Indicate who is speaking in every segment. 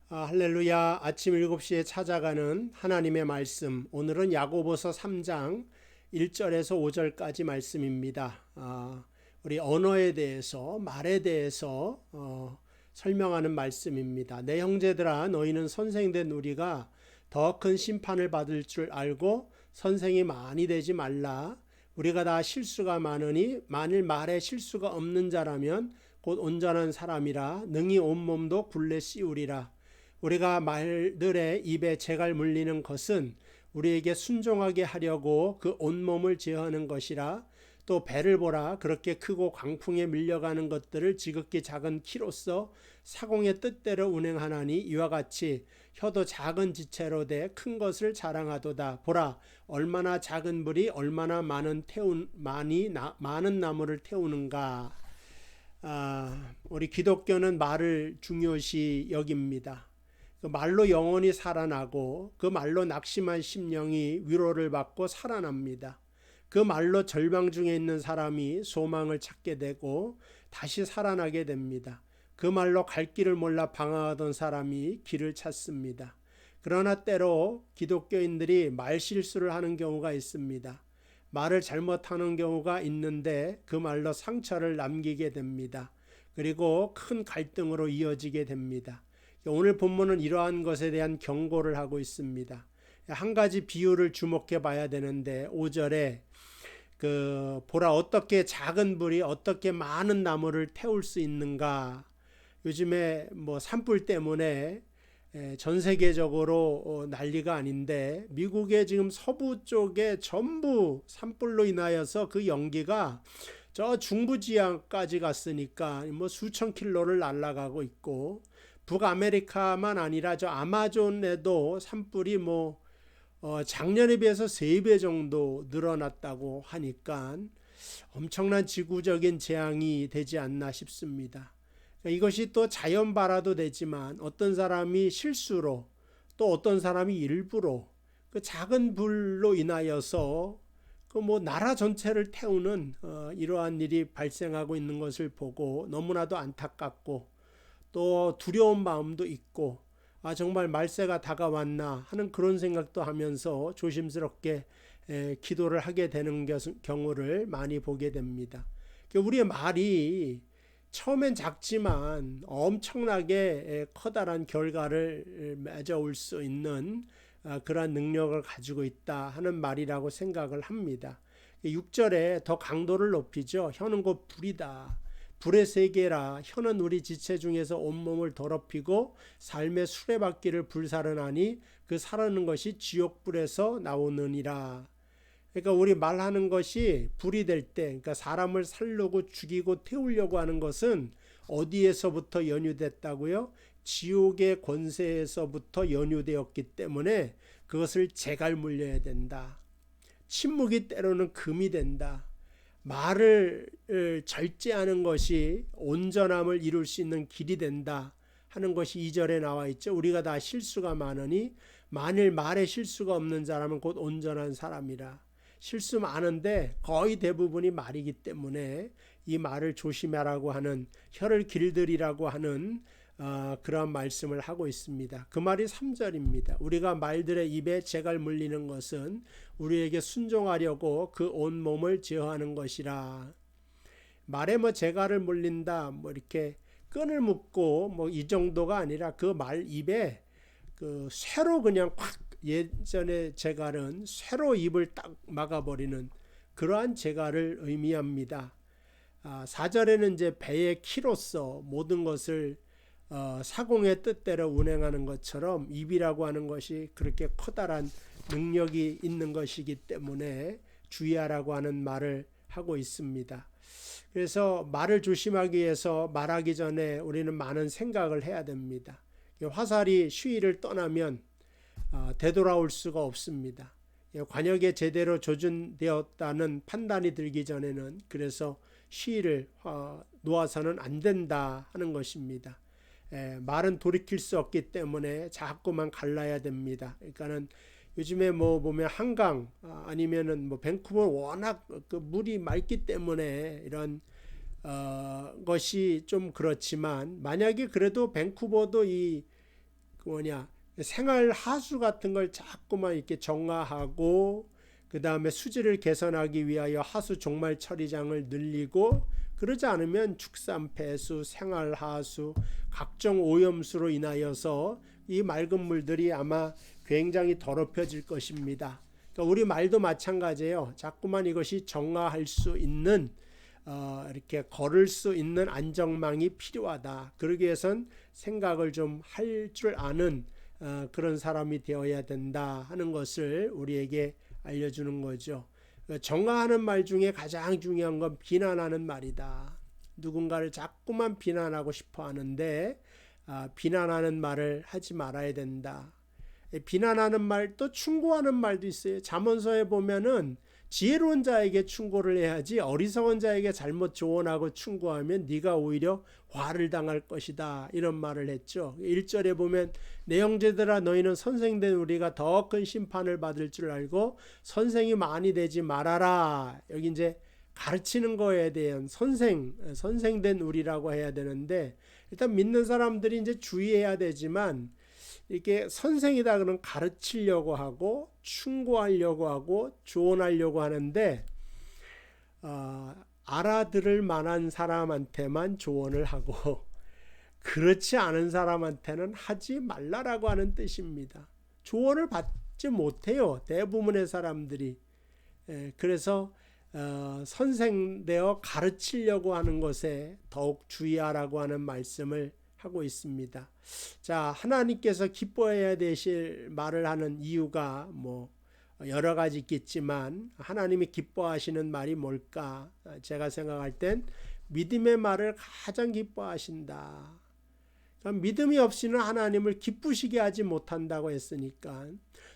Speaker 1: 할렐루야. 아침 7시에 찾아가는 하나님의 말씀. 오늘은 야고보서 3장 1절에서 5절까지 말씀입니다. 우리 언어에 대해서, 말에 대해서 설명하는 말씀입니다. 내 형제들아, 너희는 선생된 우리가 더 큰 심판을 받을 줄 알고 선생이 많이 되지 말라. 우리가 다 실수가 많으니 만일 말에 실수가 없는 자라면 곧 온전한 사람이라 능히 온몸도 굴레 씌우리라. 우리가 말들의 입에 재갈 물리는 것은 우리에게 순종하게 하려고 그 온몸을 제어하는 것이라. 또 배를 보라. 그렇게 크고 광풍에 밀려가는 것들을 지극히 작은 키로서 사공의 뜻대로 운행하나니 이와 같이 혀도 작은 지체로 돼 큰 것을 자랑하도다. 보라, 얼마나 작은 불이 얼마나 많은 나무를 태우는가. 우리 기독교는 말을 중요시 여깁니다. 그 말로 영혼이 살아나고 그 말로 낙심한 심령이 위로를 받고 살아납니다. 그 말로 절망 중에 있는 사람이 소망을 찾게 되고 다시 살아나게 됩니다. 그 말로 갈 길을 몰라 방황하던 사람이 길을 찾습니다. 그러나 때로 기독교인들이 말실수를 하는 경우가 있습니다. 말을 잘못하는 경우가 있는데 그 말로 상처를 남기게 됩니다. 그리고 큰 갈등으로 이어지게 됩니다. 오늘 본문은 이러한 것에 대한 경고를 하고 있습니다. 한 가지 비유를 주목해 봐야 되는데 5절에 보라, 어떻게 작은 불이 어떻게 많은 나무를 태울 수 있는가. 요즘에 산불 때문에 전 세계적으로 난리가 아닌데 미국의 지금 서부 쪽에 전부 산불로 인하여서 그 연기가 저 중부지방까지 갔으니까 수천 킬로를 날아가고 있고, 북아메리카만 아니라 저 아마존에도 산불이 작년에 비해서 3배 정도 늘어났다고 하니까 엄청난 지구적인 재앙이 되지 않나 싶습니다. 이것이 또 자연 발화도 되지만 어떤 사람이 실수로, 또 어떤 사람이 일부러 그 작은 불로 인하여서 나라 전체를 태우는 이러한 일이 발생하고 있는 것을 보고 너무나도 안타깝고 또 두려운 마음도 있고, 정말 말세가 다가왔나 하는 그런 생각도 하면서 조심스럽게 기도를 하게 되는 경우를 많이 보게 됩니다. 우리의 말이 처음엔 작지만 엄청나게 커다란 결과를 맺어올 수 있는 그러한 능력을 가지고 있다 하는 말이라고 생각을 합니다. 6절에 더 강도를 높이죠. 혀는 곧 불이다. 불의 세계라. 혀는 우리 지체 중에서 온몸을 더럽히고 삶의 수레바퀴를 불사르나니 그 사르는 것이 지옥불에서 나오느니라. 그러니까 우리 말하는 것이 불이 될 때, 그러니까 사람을 살르고 죽이고 태우려고 하는 것은 어디에서부터 연유됐다고요? 지옥의 권세에서부터 연유되었기 때문에 그것을 재갈 물려야 된다. 침묵이 때로는 금이 된다. 말을 절제하는 것이 온전함을 이룰 수 있는 길이 된다 하는 것이 2절에 나와 있죠. 우리가 다 실수가 많으니 만일 말에 실수가 없는 사람은 곧 온전한 사람이라. 실수 많은데 거의 대부분이 말이기 때문에 이 말을 조심하라고 하는, 혀를 길들이라고 하는 그런 말씀을 하고 있습니다. 그 말이 3절입니다. 우리가 말들의 입에 재갈 물리는 것은 우리에게 순종하려고 그 온몸을 제어하는 것이라. 말에 재갈을 물린다, 이렇게 끈을 묶고 이 정도가 아니라 그 말 입에 쇠로 그냥 확, 예전에 재갈은 쇠로 입을 딱 막아버리는 그러한 재갈을 의미합니다. 4절에는 이제 배의 키로서 모든 것을 사공의 뜻대로 운행하는 것처럼 입이라고 하는 것이 그렇게 커다란 능력이 있는 것이기 때문에 주의하라고 하는 말을 하고 있습니다. 그래서 말을 조심하기 위해서 말하기 전에 우리는 많은 생각을 해야 됩니다. 화살이 수위를 떠나면 되돌아올 수가 없습니다. 관역에 제대로 조준되었다는 판단이 들기 전에는 그래서 시위를 놓아서는 안 된다 하는 것입니다. 말은 돌이킬 수 없기 때문에 자꾸만 갈라야 됩니다. 그러니까는 요즘에 보면 한강 아니면은 밴쿠버 워낙 그 물이 맑기 때문에 이런 것이 좀 그렇지만, 만약에 그래도 밴쿠버도 이 생활 하수 같은 걸 자꾸만 이렇게 정화하고 그 다음에 수질을 개선하기 위하여 하수 종말 처리장을 늘리고, 그러지 않으면 축산 폐수, 생활 하수, 각종 오염수로 인하여서 이 맑은 물들이 아마 굉장히 더럽혀질 것입니다. 그러니까 우리 말도 마찬가지예요. 자꾸만 이것이 정화할 수 있는 이렇게 걸을 수 있는 안정망이 필요하다. 그러기 위해선 생각을 좀 할 줄 아는 그런 사람이 되어야 된다 하는 것을 우리에게 알려주는 거죠. 정화하는 말 중에 가장 중요한 건 비난하는 말이다. 누군가를 자꾸만 비난하고 싶어 하는데 비난하는 말을 하지 말아야 된다. 비난하는 말, 또 충고하는 말도 있어요. 잠언서에 보면은 지혜로운 자에게 충고를 해야지 어리석은 자에게 잘못 조언하고 충고하면 네가 오히려 화를 당할 것이다, 이런 말을 했죠. 1절에 보면 내 형제들아 너희는 선생된 우리가 더 큰 심판을 받을 줄 알고 선생이 많이 되지 말아라. 여기 이제 가르치는 거에 대한 선생된 우리라고 해야 되는데, 일단 믿는 사람들이 이제 주의해야 되지만 이게 선생이다 그러면 가르치려고 하고 충고하려고 하고 조언하려고 하는데 알아들을 만한 사람한테만 조언을 하고 그렇지 않은 사람한테는 하지 말라라고 하는 뜻입니다. 조언을 받지 못해요, 대부분의 사람들이. 그래서 선생되어 가르치려고 하는 것에 더욱 주의하라고 하는 말씀을 하고 있습니다. 자, 하나님께서 기뻐해야 되실 말을 하는 이유가 뭐 여러 가지 있겠지만 하나님이 기뻐하시는 말이 뭘까? 제가 생각할 땐 믿음의 말을 가장 기뻐하신다. 그러니까 믿음이 없이는 하나님을 기쁘시게 하지 못한다고 했으니까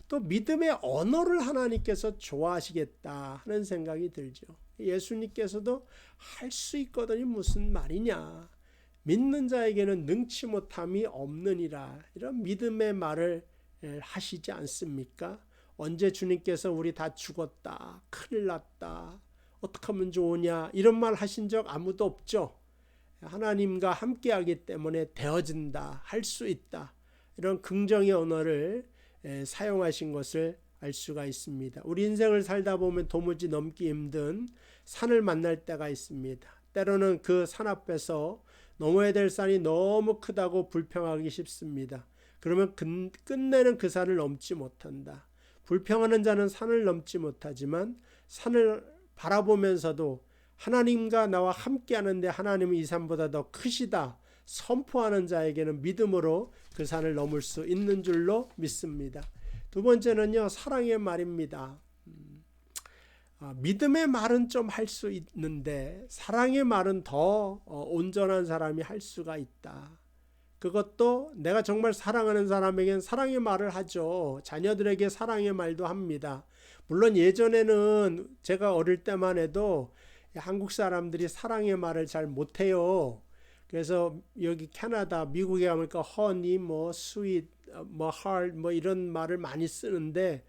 Speaker 1: 또 믿음의 언어를 하나님께서 좋아하시겠다 하는 생각이 들죠. 예수님께서도 할 수 있거든요. 무슨 말이냐. 믿는 자에게는 능치 못함이 없느니라. 이런 믿음의 말을 하시지 않습니까? 언제 주님께서 우리 다 죽었다, 큰일 났다, 어떻게 하면 좋으냐, 이런 말 하신 적 아무도 없죠. 하나님과 함께하기 때문에 되어진다, 할 수 있다, 이런 긍정의 언어를 사용하신 것을 알 수가 있습니다. 우리 인생을 살다 보면 도무지 넘기 힘든 산을 만날 때가 있습니다. 때로는 그 산 앞에서 넘어야 될 산이 너무 크다고 불평하기 쉽습니다. 그러면 끝내는 그 산을 넘지 못한다. 불평하는 자는 산을 넘지 못하지만 산을 바라보면서도 하나님과 나와 함께하는데 하나님은 이 산보다 더 크시다 선포하는 자에게는 믿음으로 그 산을 넘을 수 있는 줄로 믿습니다. 두 번째는요, 사랑의 말입니다. 믿음의 말은 좀 할 수 있는데 사랑의 말은 더 온전한 사람이 할 수가 있다. 그것도 내가 정말 사랑하는 사람에겐 사랑의 말을 하죠. 자녀들에게 사랑의 말도 합니다. 물론 예전에는 제가 어릴 때만 해도 한국 사람들이 사랑의 말을 잘 못해요. 그래서 여기 캐나다, 미국에 가니까 허니, 뭐 스윗, 뭐 heart, 뭐 이런 말을 많이 쓰는데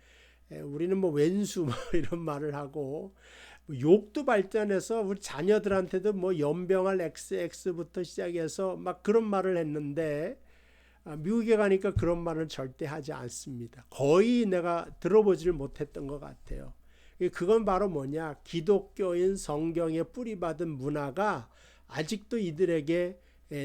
Speaker 1: 우리는 뭐 왼수 뭐 이런 말을 하고, 욕도 발전해서 우리 자녀들한테도 뭐 연병할 XX부터 시작해서 막 그런 말을 했는데 미국에 가니까 그런 말을 절대 하지 않습니다. 거의 내가 들어보지를 못했던 것 같아요. 그건 바로 뭐냐, 기독교인 성경에 뿌리받은 문화가 아직도 이들에게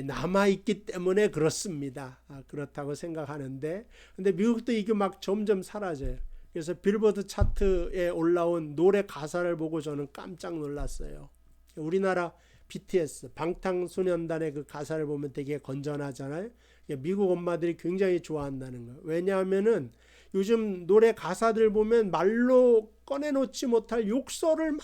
Speaker 1: 남아있기 때문에 그렇습니다. 그렇다고 생각하는데, 근데 미국도 이게 막 점점 사라져요. 그래서 빌보드 차트에 올라온 노래 가사를 보고 저는 깜짝 놀랐어요. 우리나라 BTS, 방탄소년단의 그 가사를 보면 되게 건전하잖아요. 미국 엄마들이 굉장히 좋아한다는 거예요. 왜냐하면은 요즘 노래 가사들 보면 말로 꺼내놓지 못할 욕설을 막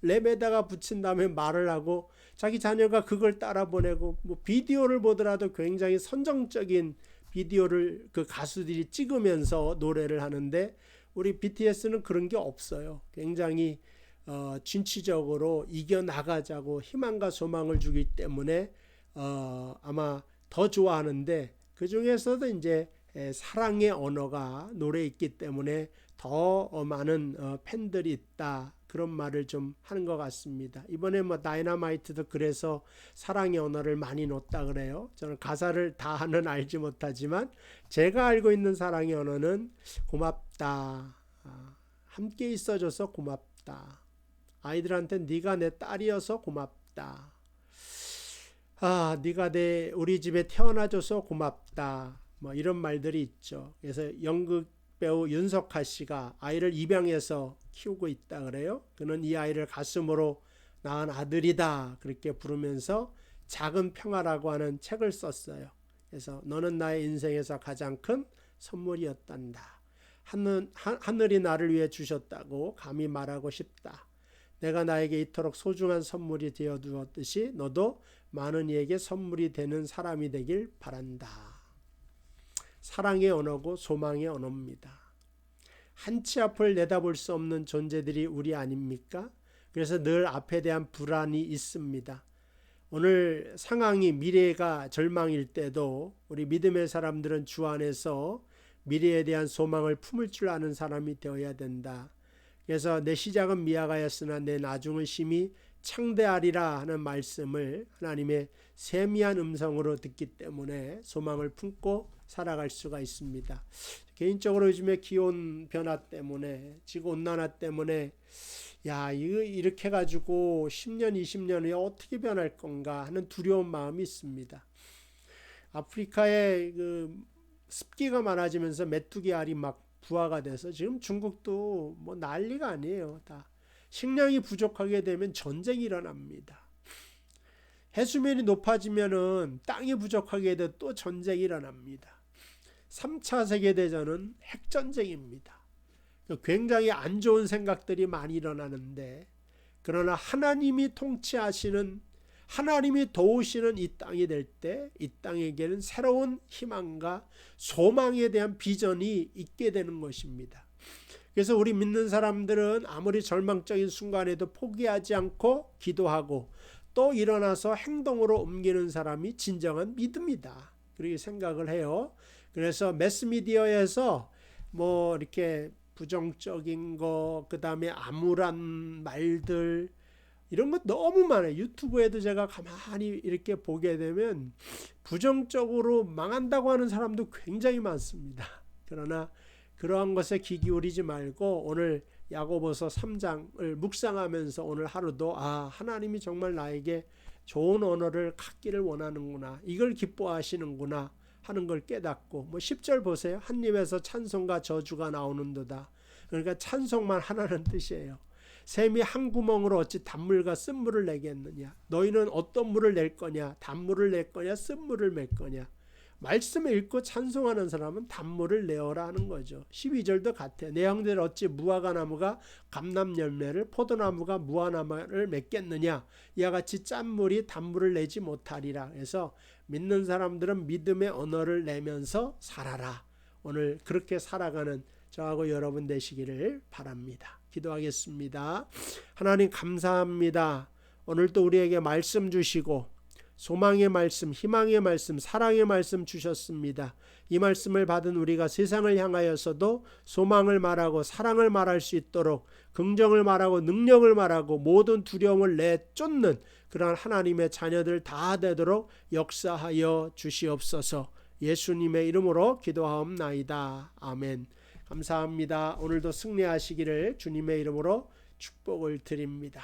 Speaker 1: 랩에다가 붙인 다음에 말을 하고 자기 자녀가 그걸 따라 보내고, 뭐 비디오를 보더라도 굉장히 선정적인 비디오를 그 가수들이 찍으면서 노래를 하는데 우리 BTS는 그런 게 없어요. 굉장히 진취적으로 이겨나가자고 희망과 소망을 주기 때문에 아마 더 좋아하는데, 그 중에서도 이제 사랑의 언어가 노래에 있기 때문에 더 많은 팬들이 있다 그런 말을 좀 하는 것 같습니다. 이번에 뭐 다이너마이트도 그래서 사랑의 언어를 많이 놓았다 그래요. 저는 가사를 다는 알지 못하지만 제가 알고 있는 사랑의 언어는 고맙다. 함께 있어줘서 고맙다. 아이들한테 네가 내 딸이어서 고맙다. 네가 우리 집에 태어나줘서 고맙다. 뭐 이런 말들이 있죠. 그래서 연극 배우 윤석하 씨가 아이를 입양해서 키우고 있다 그래요. 그는 이 아이를 가슴으로 낳은 아들이다 그렇게 부르면서 작은 평화라고 하는 책을 썼어요. 그래서 너는 나의 인생에서 가장 큰 선물이었단다. 하늘이 나를 위해 주셨다고 감히 말하고 싶다. 내가 나에게 이토록 소중한 선물이 되어 두었듯이 너도 많은 이에게 선물이 되는 사람이 되길 바란다. 사랑의 언어고 소망의 언어입니다. 한치 앞을 내다볼 수 없는 존재들이 우리 아닙니까? 그래서 늘 앞에 대한 불안이 있습니다. 오늘 상황이 미래가 절망일 때도 우리 믿음의 사람들은 주 안에서 미래에 대한 소망을 품을 줄 아는 사람이 되어야 된다. 그래서 내 시작은 미약하였으나 내 나중은 심히 창대하리라 하는 말씀을 하나님의 세미한 음성으로 듣기 때문에 소망을 품고 살아갈 수가 있습니다. 개인적으로 요즘에 기온 변화 때문에 지구온난화 때문에 이거 이렇게 가지고 10년 20년 후에 어떻게 변할 건가 하는 두려운 마음이 있습니다. 아프리카에 습기가 많아지면서 메뚜기 알이 막 부화가 돼서 지금 중국도 뭐 난리가 아니에요. 다 식량이 부족하게 되면 전쟁이 일어납니다. 해수면이 높아지면은 땅이 부족하게 돼도 또 전쟁이 일어납니다. 3차 세계대전은 핵전쟁입니다. 굉장히 안 좋은 생각들이 많이 일어나는데 그러나 하나님이 통치하시는 하나님이 도우시는 이 땅이 될 때 이 땅에게는 새로운 희망과 소망에 대한 비전이 있게 되는 것입니다. 그래서 우리 믿는 사람들은 아무리 절망적인 순간에도 포기하지 않고 기도하고 또 일어나서 행동으로 옮기는 사람이 진정한 믿음이다. 그렇게 생각을 해요. 그래서 매스미디어에서 뭐 이렇게 부정적인 거, 그 다음에 암울한 말들 이런 거 너무 많아요. 유튜브에도 제가 가만히 이렇게 보게 되면 부정적으로 망한다고 하는 사람도 굉장히 많습니다. 그러나 그러한 것에 귀 기울이지 말고 오늘 야고보서 3장을 묵상하면서 오늘 하루도 하나님이 정말 나에게 좋은 언어를 갖기를 원하는구나. 이걸 기뻐하시는구나 하는 걸 깨닫고 10절 보세요. 한 입에서 찬송과 저주가 나오는도다. 그러니까 찬송만 하나는 뜻이에요. 샘이 한 구멍으로 어찌 단물과 쓴물을 내겠느냐. 너희는 어떤 물을 낼 거냐. 단물을 낼 거냐. 쓴물을 낼 거냐. 말씀을 읽고 찬송하는 사람은 단물을 내어라 하는 거죠. 12절도 같아요. 내 형제들 어찌 무화과 나무가 감람 열매를 포도나무가 무화과나무를 맺겠느냐. 이와 같이 짠 물이 단물을 내지 못하리라. 그래서 믿는 사람들은 믿음의 언어를 내면서 살아라. 오늘 그렇게 살아가는 저하고 여러분 되시기를 바랍니다. 기도하겠습니다. 하나님 감사합니다. 오늘도 우리에게 말씀 주시고 소망의 말씀, 희망의 말씀, 사랑의 말씀 주셨습니다. 이 말씀을 받은 우리가 세상을 향하여서도 소망을 말하고 사랑을 말할 수 있도록 긍정을 말하고 능력을 말하고 모든 두려움을 내쫓는 그러한 하나님의 자녀들 다 되도록 역사하여 주시옵소서. 예수님의 이름으로 기도하옵나이다. 아멘. 감사합니다. 오늘도 승리하시기를 주님의 이름으로 축복을 드립니다.